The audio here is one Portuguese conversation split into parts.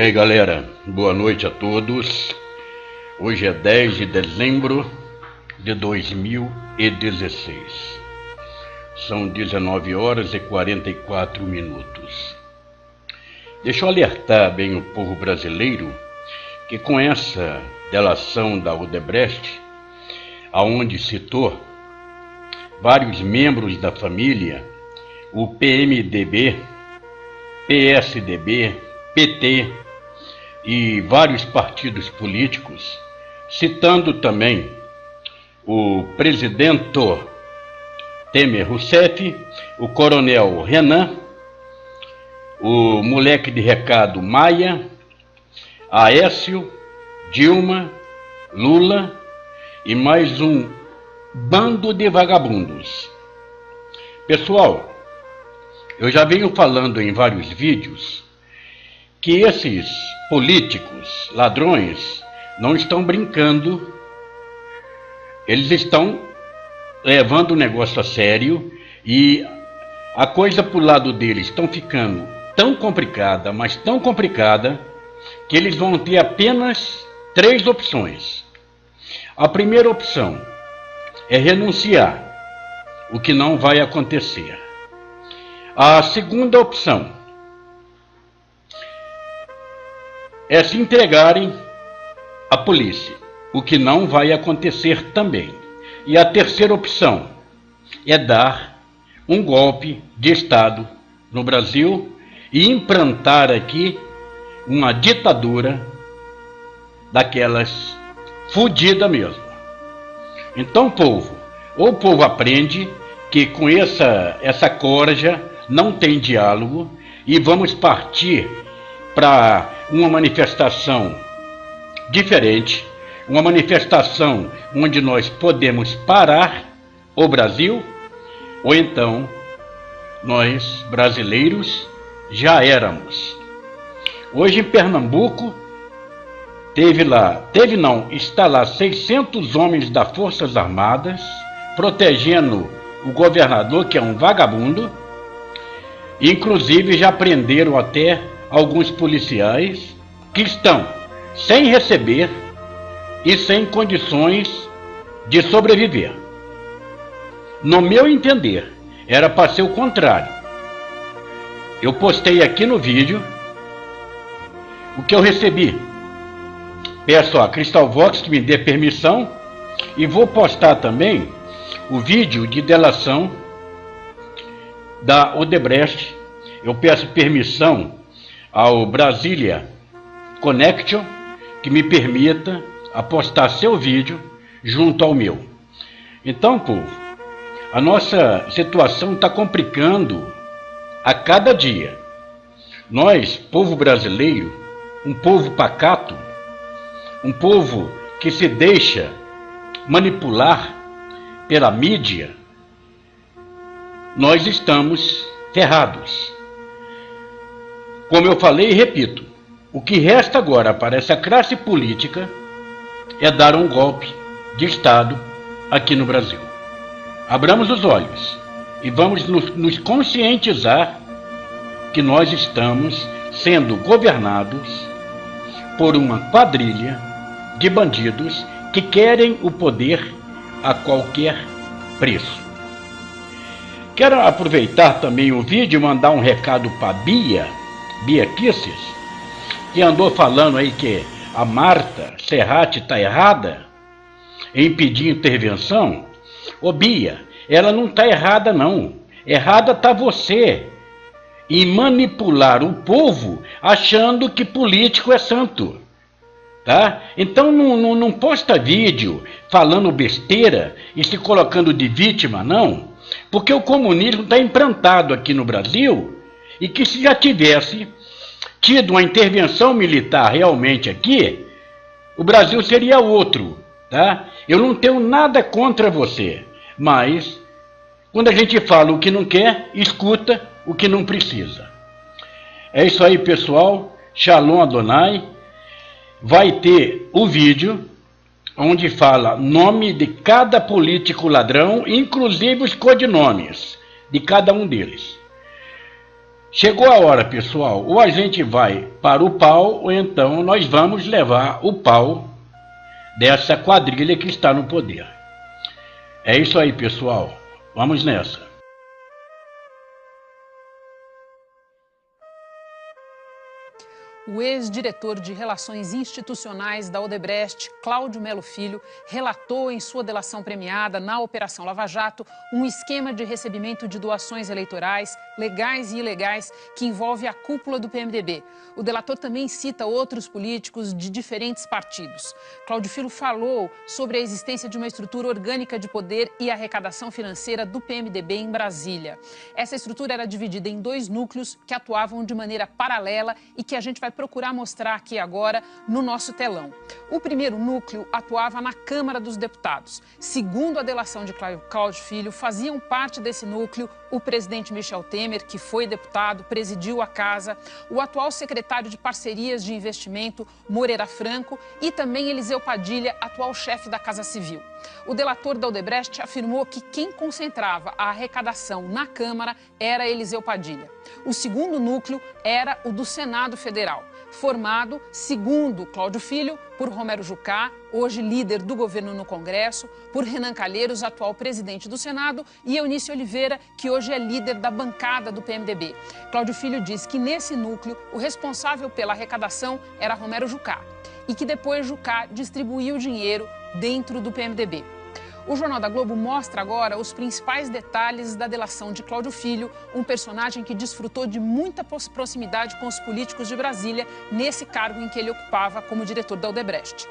E aí galera, boa noite a todos. Hoje é 10 de dezembro de 2016. São 19 horas e 44 minutos. Deixa eu alertar bem o povo brasileiro que com essa delação da Odebrecht, aonde citou vários membros da família, o PMDB, PSDB, PT e vários partidos políticos, citando também o presidente Temer Rousseff, o coronel Renan, o moleque de recado Maia, Aécio, Dilma, Lula e mais um bando de vagabundos. Pessoal, eu já venho falando em vários vídeos que esses políticos ladrões não estão brincando, eles estão levando o negócio a sério e a coisa pro lado deles estão ficando tão complicada, mas tão complicada, que eles vão ter apenas 3 opções. A primeira opção é renunciar, o que não vai acontecer. A segunda opção é se entregarem à polícia, o que não vai acontecer também. E a terceira opção é dar um golpe de Estado no Brasil e implantar aqui uma ditadura daquelas fodida mesmo. Então, povo, ou o povo aprende que com essa corja não tem diálogo e vamos partir para uma manifestação diferente, uma manifestação onde nós podemos parar o Brasil, ou então nós brasileiros já éramos. Hoje em Pernambuco está lá 600 homens das Forças Armadas protegendo o governador, que é um vagabundo. Inclusive já prenderam até alguns policiais que estão sem receber e sem condições de sobreviver. No meu entender, era para ser o contrário. Eu postei aqui no vídeo o que eu recebi. Peço a Crystal Vox que me dê permissão e vou postar também o vídeo de delação da Odebrecht. Eu peço permissão ao Brasília Connection que me permita postar seu vídeo junto ao meu. Então, povo, a nossa situação está complicando a cada dia. Nós, povo brasileiro, um povo pacato, um povo que se deixa manipular pela mídia, nós estamos ferrados. Como eu falei e repito, o que resta agora para essa classe política é dar um golpe de Estado aqui no Brasil. Abramos os olhos e vamos nos conscientizar que nós estamos sendo governados por uma quadrilha de bandidos que querem o poder a qualquer preço. Quero aproveitar também o vídeo e mandar um recado para Bia Kisses, que andou falando aí que a Marta Serrati está errada em pedir intervenção. Ô Bia, ela não está errada não. Errada está você em manipular o povo achando que político é santo. Tá? Então não posta vídeo falando besteira e se colocando de vítima, não. Porque o comunismo está implantado aqui no Brasil e que se já tivesse tido uma intervenção militar realmente aqui, o Brasil seria outro. Tá? Eu não tenho nada contra você, mas quando a gente fala o que não quer, escuta o que não precisa. É isso aí, pessoal. Shalom Adonai. Vai ter o vídeo onde fala nome de cada político ladrão, inclusive os codinomes de cada um deles. Chegou a hora, pessoal, ou a gente vai para o pau, ou então nós vamos levar o pau dessa quadrilha que está no poder. É isso aí, pessoal. Vamos nessa. O ex-diretor de Relações Institucionais da Odebrecht, Cláudio Melo Filho, relatou em sua delação premiada na Operação Lava Jato um esquema de recebimento de doações eleitorais, legais e ilegais, que envolve a cúpula do PMDB. O delator também cita outros políticos de diferentes partidos. Cláudio Filho falou sobre a existência de uma estrutura orgânica de poder e arrecadação financeira do PMDB em Brasília. Essa estrutura era dividida em 2 núcleos que atuavam de maneira paralela e que a gente vai procurar mostrar aqui agora no nosso telão. O primeiro núcleo atuava na Câmara dos Deputados. Segundo a delação de Cláudio Filho, faziam parte desse núcleo o presidente Michel Temer, que foi deputado, presidiu a casa, o atual secretário de Parcerias de Investimento, Moreira Franco, e também Eliseu Padilha, atual chefe da Casa Civil. O delator da Odebrecht afirmou que quem concentrava a arrecadação na Câmara era Eliseu Padilha. O segundo núcleo era o do Senado Federal, formado, segundo Cláudio Filho, por Romero Jucá, hoje líder do governo no Congresso, por Renan Calheiros, atual presidente do Senado, e Eunice Oliveira, que hoje é líder da bancada do PMDB. Cláudio Filho diz que nesse núcleo o responsável pela arrecadação era Romero Jucá e que depois Jucá distribuiu o dinheiro dentro do PMDB. O Jornal da Globo mostra agora os principais detalhes da delação de Cláudio Filho, um personagem que desfrutou de muita proximidade com os políticos de Brasília nesse cargo em que ele ocupava como diretor da Odebrecht.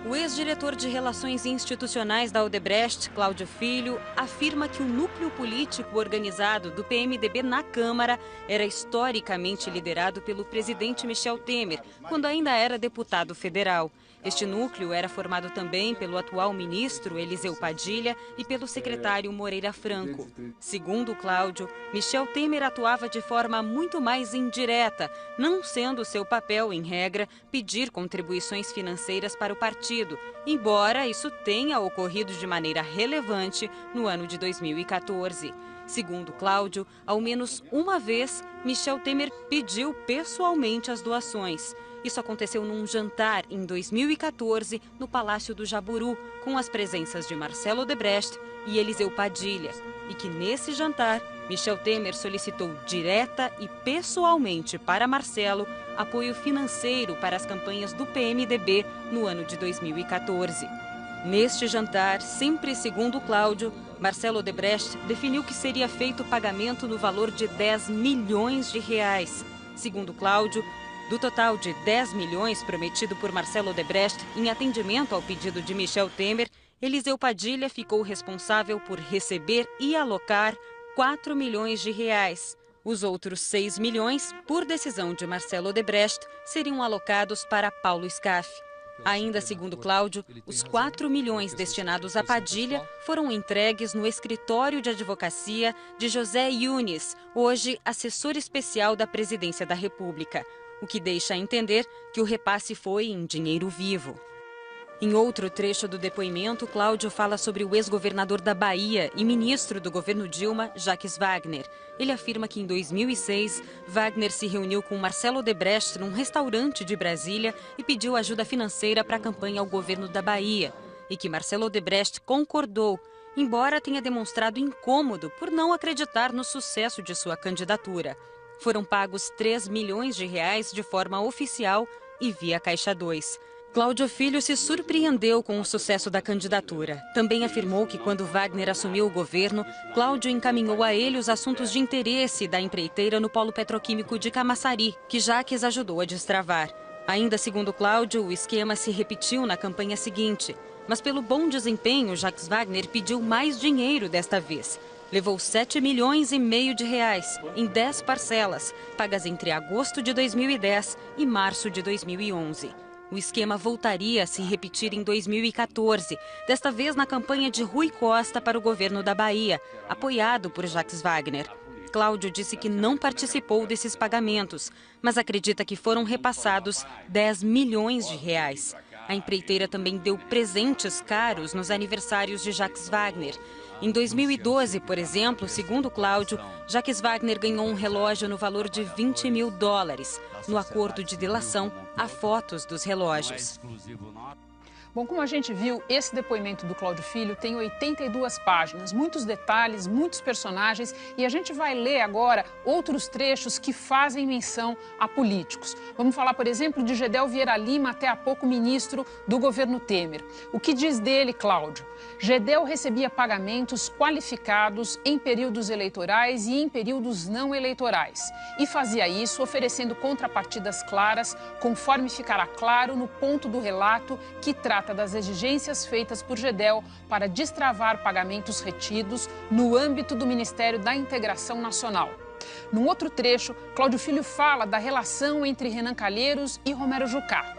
O ex-diretor de Relações Institucionais da Odebrecht, Cláudio Filho, afirma que o núcleo político organizado do PMDB na Câmara era historicamente liderado pelo presidente Michel Temer, quando ainda era deputado federal. Este núcleo era formado também pelo atual ministro Eliseu Padilha e pelo secretário Moreira Franco. Segundo Cláudio, Michel Temer atuava de forma muito mais indireta, não sendo seu papel, em regra, pedir contribuições financeiras para o partido, embora isso tenha ocorrido de maneira relevante no ano de 2014. Segundo Cláudio, ao menos uma vez, Michel Temer pediu pessoalmente as doações. Isso aconteceu num jantar em 2014 no Palácio do Jaburu, com as presenças de Marcelo Odebrecht e Eliseu Padilha. E que nesse jantar, Michel Temer solicitou direta e pessoalmente para Marcelo apoio financeiro para as campanhas do PMDB no ano de 2014. Neste jantar, sempre segundo Cláudio, Marcelo Odebrecht definiu que seria feito pagamento no valor de 10 milhões de reais. Segundo Cláudio, do total de 10 milhões prometido por Marcelo Odebrecht em atendimento ao pedido de Michel Temer, Eliseu Padilha ficou responsável por receber e alocar 4 milhões de reais. Os outros 6 milhões, por decisão de Marcelo Odebrecht, seriam alocados para Paulo Scaff. Ainda segundo Cláudio, os 4 milhões destinados a Padilha foram entregues no escritório de advocacia de José Yunes, hoje assessor especial da Presidência da República, o que deixa a entender que o repasse foi em dinheiro vivo. Em outro trecho do depoimento, Cláudio fala sobre o ex-governador da Bahia e ministro do governo Dilma, Jacques Wagner. Ele afirma que em 2006, Wagner se reuniu com Marcelo Odebrecht num restaurante de Brasília e pediu ajuda financeira para a campanha ao governo da Bahia. E que Marcelo Odebrecht concordou, embora tenha demonstrado incômodo por não acreditar no sucesso de sua candidatura. Foram pagos 3 milhões de reais de forma oficial e via Caixa 2. Cláudio Filho se surpreendeu com o sucesso da candidatura. Também afirmou que quando Wagner assumiu o governo, Cláudio encaminhou a ele os assuntos de interesse da empreiteira no polo petroquímico de Camaçari, que Jacques ajudou a destravar. Ainda segundo Cláudio, o esquema se repetiu na campanha seguinte. Mas pelo bom desempenho, Jacques Wagner pediu mais dinheiro desta vez. Levou 7 milhões e meio de reais em 10 parcelas, pagas entre agosto de 2010 e março de 2011. O esquema voltaria a se repetir em 2014, desta vez na campanha de Rui Costa para o governo da Bahia, apoiado por Jacques Wagner. Cláudio disse que não participou desses pagamentos, mas acredita que foram repassados 10 milhões de reais. A empreiteira também deu presentes caros nos aniversários de Jacques Wagner. Em 2012, por exemplo, segundo Cláudio, Jacques Wagner ganhou um relógio no valor de $20 mil. No acordo de delação, há fotos dos relógios. Bom, como a gente viu, esse depoimento do Cláudio Filho tem 82 páginas, muitos detalhes, muitos personagens, e a gente vai ler agora outros trechos que fazem menção a políticos. Vamos falar, por exemplo, de Gedel Vieira Lima, até há pouco ministro do governo Temer. O que diz dele, Cláudio? Gedel recebia pagamentos qualificados em períodos eleitorais e em períodos não eleitorais. E fazia isso oferecendo contrapartidas claras, conforme ficará claro no ponto do relato que trata das exigências feitas por Gedel para destravar pagamentos retidos no âmbito do Ministério da Integração Nacional. Num outro trecho, Cláudio Filho fala da relação entre Renan Calheiros e Romero Jucá.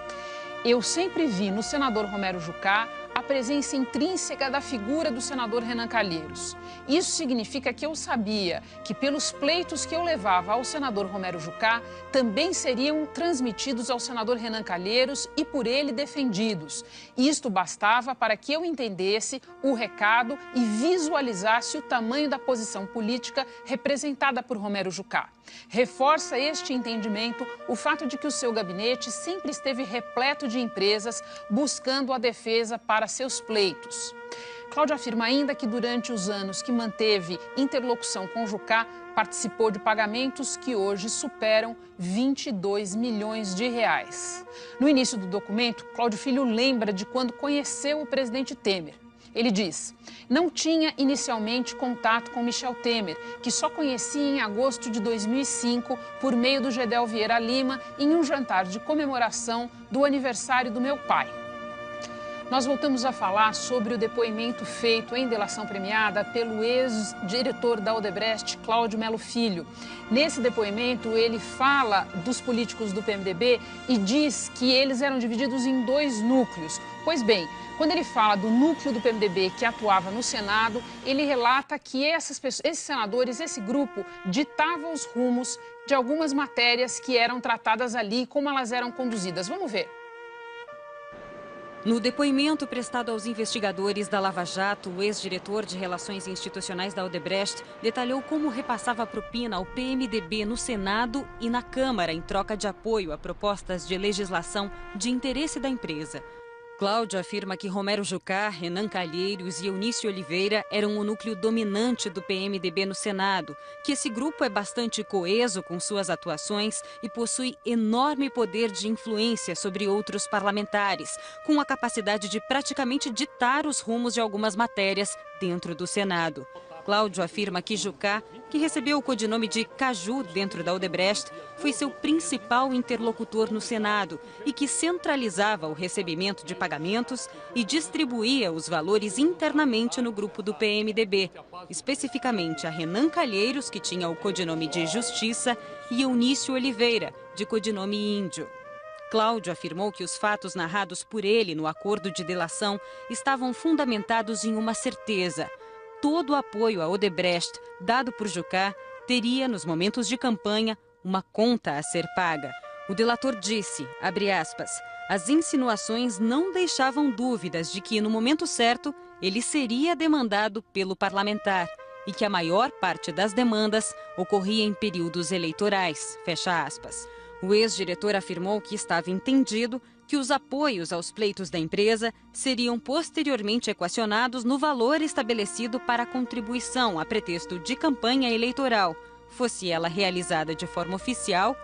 Eu sempre vi no senador Romero Jucá a presença intrínseca da figura do senador Renan Calheiros. Isso significa que eu sabia que, pelos pleitos que eu levava ao senador Romero Jucá, também seriam transmitidos ao senador Renan Calheiros e por ele defendidos. Isto bastava para que eu entendesse o recado e visualizasse o tamanho da posição política representada por Romero Jucá. Reforça este entendimento o fato de que o seu gabinete sempre esteve repleto de empresas buscando a defesa para seus pleitos. Cláudio afirma ainda que durante os anos que manteve interlocução com Jucá, participou de pagamentos que hoje superam 22 milhões de reais. No início do documento, Cláudio Filho lembra de quando conheceu o presidente Temer. Ele diz: não tinha inicialmente contato com Michel Temer, que só conhecia em agosto de 2005 por meio do Gedel Vieira Lima em um jantar de comemoração do aniversário do meu pai. Nós voltamos a falar sobre o depoimento feito em delação premiada pelo ex-diretor da Odebrecht, Cláudio Melo Filho. Nesse depoimento, ele fala dos políticos do PMDB e diz que eles eram divididos em dois núcleos. Pois bem, quando ele fala do núcleo do PMDB que atuava no Senado, ele relata que esses senadores, esse grupo, ditavam os rumos de algumas matérias que eram tratadas ali, como elas eram conduzidas. Vamos ver. No depoimento prestado aos investigadores da Lava Jato, o ex-diretor de Relações Institucionais da Odebrecht detalhou como repassava propina ao PMDB no Senado e na Câmara em troca de apoio a propostas de legislação de interesse da empresa. Cláudio afirma que Romero Jucá, Renan Calheiros e Eunício Oliveira eram o núcleo dominante do PMDB no Senado, que esse grupo é bastante coeso com suas atuações e possui enorme poder de influência sobre outros parlamentares, com a capacidade de praticamente ditar os rumos de algumas matérias dentro do Senado. Cláudio afirma que Jucá, que recebeu o codinome de Caju dentro da Odebrecht, foi seu principal interlocutor no Senado e que centralizava o recebimento de pagamentos e distribuía os valores internamente no grupo do PMDB, especificamente a Renan Calheiros, que tinha o codinome de Justiça, e Eunício Oliveira, de codinome Índio. Cláudio afirmou que os fatos narrados por ele no acordo de delação estavam fundamentados em uma certeza: todo o apoio à Odebrecht dado por Jucá teria, nos momentos de campanha, uma conta a ser paga. O delator disse, abre aspas, as insinuações não deixavam dúvidas de que, no momento certo, ele seria demandado pelo parlamentar e que a maior parte das demandas ocorria em períodos eleitorais, fecha aspas. O ex-diretor afirmou que estava entendido que os apoios aos pleitos da empresa seriam posteriormente equacionados no valor estabelecido para a contribuição a pretexto de campanha eleitoral, fosse ela realizada de forma oficial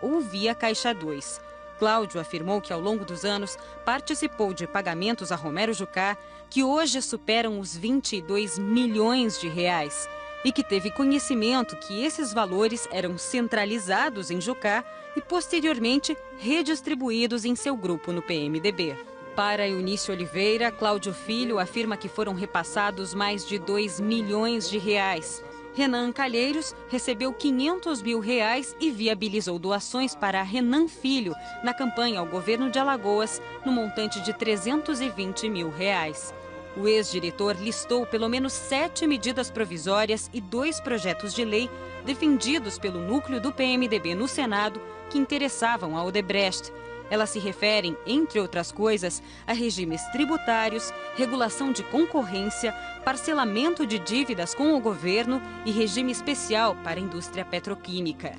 ou via Caixa 2. Cláudio afirmou que, ao longo dos anos, participou de pagamentos a Romero Jucá que hoje superam os 22 milhões de reais e que teve conhecimento que esses valores eram centralizados em Jucá e posteriormente redistribuídos em seu grupo no PMDB. Para Eunício Oliveira, Cláudio Filho afirma que foram repassados mais de 2 milhões de reais. Renan Calheiros recebeu 500 mil reais e viabilizou doações para Renan Filho na campanha ao governo de Alagoas, no montante de 320 mil reais. O ex-diretor listou pelo menos 7 medidas provisórias e 2 projetos de lei defendidos pelo núcleo do PMDB no Senado que interessavam a Odebrecht. Elas se referem, entre outras coisas, a regimes tributários, regulação de concorrência, parcelamento de dívidas com o governo e regime especial para a indústria petroquímica.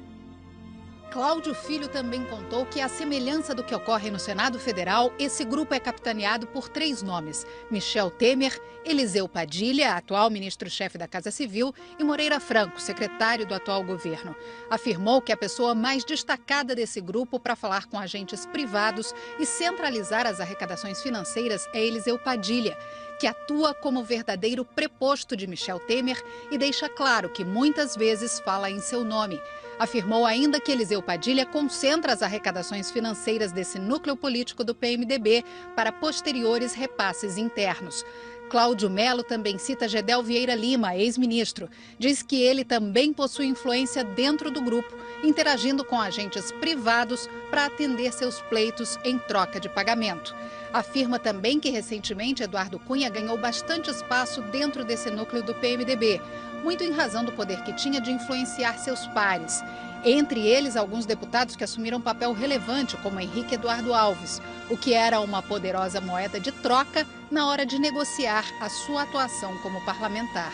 Cláudio Filho também contou que, à semelhança do que ocorre no Senado Federal, esse grupo é capitaneado por 3 nomes: Michel Temer, Eliseu Padilha, atual ministro-chefe da Casa Civil, e Moreira Franco, secretário do atual governo. Afirmou que a pessoa mais destacada desse grupo para falar com agentes privados e centralizar as arrecadações financeiras é Eliseu Padilha, que atua como verdadeiro preposto de Michel Temer e deixa claro que muitas vezes fala em seu nome. Afirmou ainda que Eliseu Padilha concentra as arrecadações financeiras desse núcleo político do PMDB para posteriores repasses internos. Cláudio Melo também cita Gedel Vieira Lima, ex-ministro. Diz que ele também possui influência dentro do grupo, interagindo com agentes privados para atender seus pleitos em troca de pagamento. Afirma também que recentemente Eduardo Cunha ganhou bastante espaço dentro desse núcleo do PMDB, muito em razão do poder que tinha de influenciar seus pares. Entre eles, alguns deputados que assumiram papel relevante, como Henrique Eduardo Alves, o que era uma poderosa moeda de troca na hora de negociar a sua atuação como parlamentar.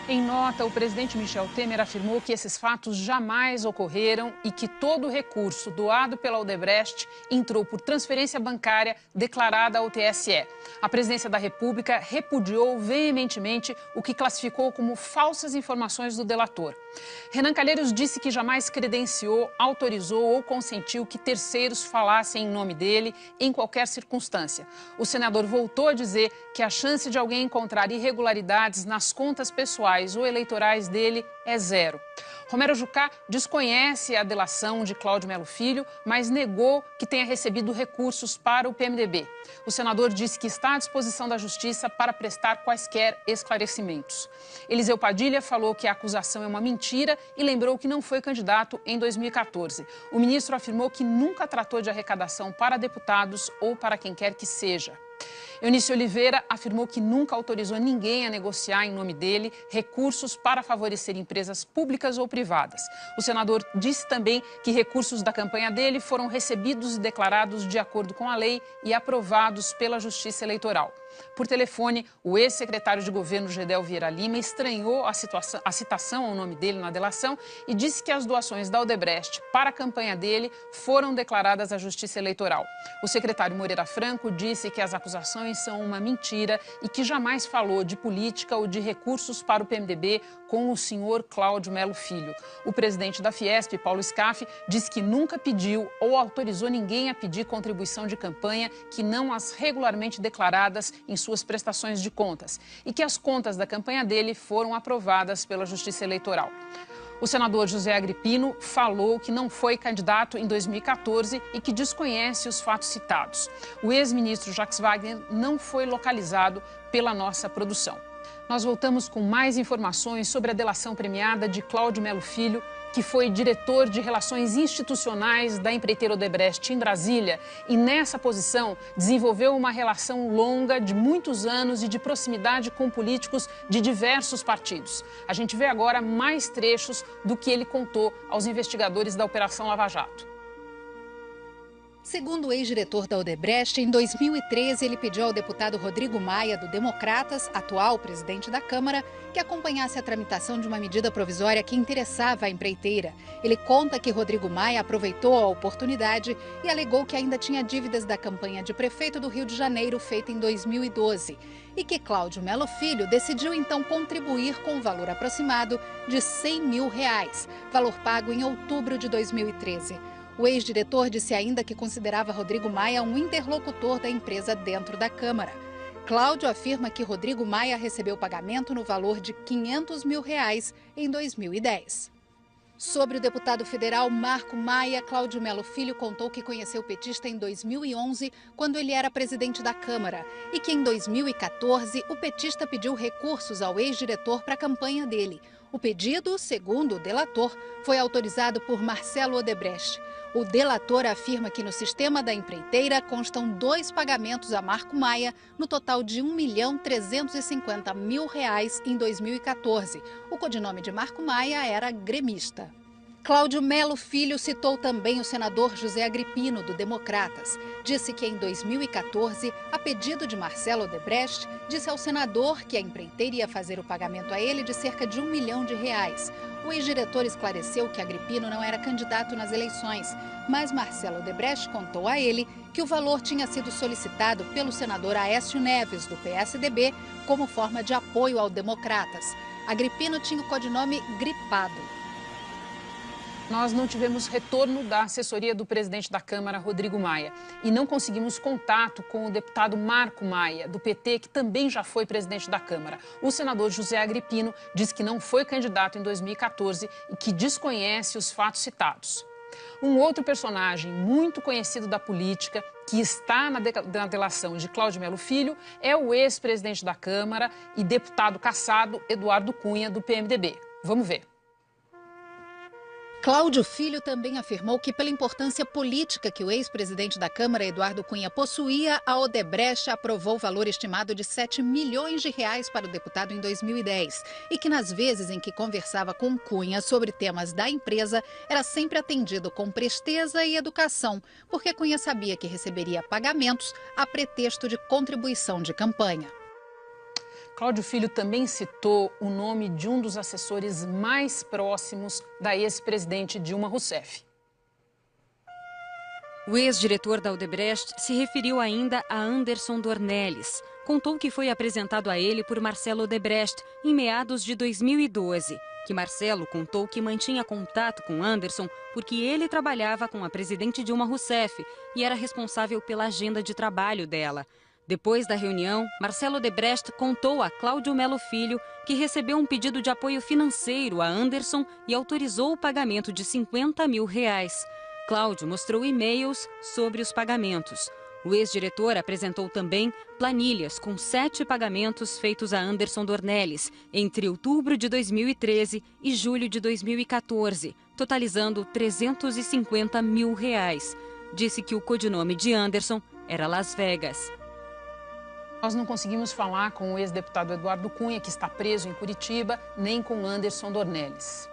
Em nota, o presidente Michel Temer afirmou que esses fatos jamais ocorreram e que todo o recurso doado pela Odebrecht entrou por transferência bancária declarada ao TSE. A presidência da República repudiou veementemente o que classificou como falsas informações do delator. Renan Calheiros disse que jamais credenciou, autorizou ou consentiu que terceiros falassem em nome dele em qualquer circunstância. O senador voltou a dizer que a chance de alguém encontrar irregularidades nas contas pessoais ou eleitorais dele é 0. Romero Jucá desconhece a delação de Cláudio Melo Filho, mas negou que tenha recebido recursos para o PMDB. O senador disse que está à disposição da Justiça para prestar quaisquer esclarecimentos. Eliseu Padilha falou que a acusação é uma mentira e lembrou que não foi candidato em 2014. O ministro afirmou que nunca tratou de arrecadação para deputados ou para quem quer que seja. Eunice Oliveira afirmou que nunca autorizou ninguém a negociar em nome dele recursos para favorecer empresas públicas ou privadas. O senador disse também que recursos da campanha dele foram recebidos e declarados de acordo com a lei e aprovados pela Justiça Eleitoral. Por telefone, o ex-secretário de governo Gedel Vieira Lima estranhou a citação ao nome dele na delação e disse que as doações da Odebrecht para a campanha dele foram declaradas à Justiça Eleitoral. O secretário Moreira Franco disse que as acusações são uma mentira e que jamais falou de política ou de recursos para o PMDB com o senhor Cláudio Melo Filho. O presidente da Fiesp, Paulo Scaff, disse que nunca pediu ou autorizou ninguém a pedir contribuição de campanha que não as regularmente declaradas em suas prestações de contas e que as contas da campanha dele foram aprovadas pela Justiça Eleitoral. O senador José Agripino falou que não foi candidato em 2014 e que desconhece os fatos citados. O ex-ministro Jacques Wagner não foi localizado pela nossa produção. Nós voltamos com mais informações sobre a delação premiada de Cláudio Melo Filho, que foi diretor de Relações Institucionais da empreiteira Odebrecht em Brasília e, nessa posição, desenvolveu uma relação longa de muitos anos e de proximidade com políticos de diversos partidos. A gente vê agora mais trechos do que ele contou aos investigadores da Operação Lava Jato. Segundo o ex-diretor da Odebrecht, em 2013 ele pediu ao deputado Rodrigo Maia, do Democratas, atual presidente da Câmara, que acompanhasse a tramitação de uma medida provisória que interessava a empreiteira. Ele conta que Rodrigo Maia aproveitou a oportunidade e alegou que ainda tinha dívidas da campanha de prefeito do Rio de Janeiro, feita em 2012, e que Cláudio Melo Filho decidiu então contribuir com um valor aproximado de R$100 mil, valor pago em outubro de 2013. O ex-diretor disse ainda que considerava Rodrigo Maia um interlocutor da empresa dentro da Câmara. Cláudio afirma que Rodrigo Maia recebeu pagamento no valor de R$500 mil em 2010. Sobre o deputado federal Marco Maia, Cláudio Melo Filho contou que conheceu o petista em 2011, quando ele era presidente da Câmara, e que em 2014 o petista pediu recursos ao ex-diretor para a campanha dele. O pedido, segundo o delator, foi autorizado por Marcelo Odebrecht. O delator afirma que no sistema da empreiteira constam 2 pagamentos a Marco Maia, no total de R$1.350.000 em 2014. O codinome de Marco Maia era gremista. Cláudio Melo Filho citou também o senador José Agripino, do Democratas. Disse que em 2014, a pedido de Marcelo Odebrecht, disse ao senador que a empreiteira ia fazer o pagamento a ele de cerca de R$1 milhão. O ex-diretor esclareceu que Agripino não era candidato nas eleições, mas Marcelo Odebrecht contou a ele que o valor tinha sido solicitado pelo senador Aécio Neves, do PSDB, como forma de apoio ao Democratas. Agripino tinha o codinome Gripado. Nós não tivemos retorno da assessoria do presidente da Câmara, Rodrigo Maia, e não conseguimos contato com o deputado Marco Maia, do PT, que também já foi presidente da Câmara. O senador José Agripino diz que não foi candidato em 2014 e que desconhece os fatos citados. Um outro personagem muito conhecido da política, que está na delação de Cláudio Melo Filho, é o ex-presidente da Câmara e deputado cassado Eduardo Cunha, do PMDB. Vamos ver. Cláudio Filho também afirmou que, pela importância política que o ex-presidente da Câmara, Eduardo Cunha, possuía, a Odebrecht aprovou o valor estimado de R$7 milhões para o deputado em 2010 e que, nas vezes em que conversava com Cunha sobre temas da empresa, era sempre atendido com presteza e educação, porque Cunha sabia que receberia pagamentos a pretexto de contribuição de campanha. Cláudio Filho também citou o nome de um dos assessores mais próximos da ex-presidente Dilma Rousseff. O ex-diretor da Odebrecht se referiu ainda a Anderson Dornelles. Contou que foi apresentado a ele por Marcelo Odebrecht em meados de 2012. Que Marcelo contou que mantinha contato com Anderson porque ele trabalhava com a presidente Dilma Rousseff e era responsável pela agenda de trabalho dela. Depois da reunião, Marcelo Odebrecht contou a Cláudio Melo Filho que recebeu um pedido de apoio financeiro a Anderson e autorizou o pagamento de R$50 mil. Cláudio mostrou e-mails sobre os pagamentos. O ex-diretor apresentou também planilhas com 7 pagamentos feitos a Anderson Dornelles entre outubro de 2013 e julho de 2014, totalizando R$350 mil. Disse que o codinome de Anderson era Las Vegas. Nós não conseguimos falar com o ex-deputado Eduardo Cunha, que está preso em Curitiba, nem com Anderson Dornelles.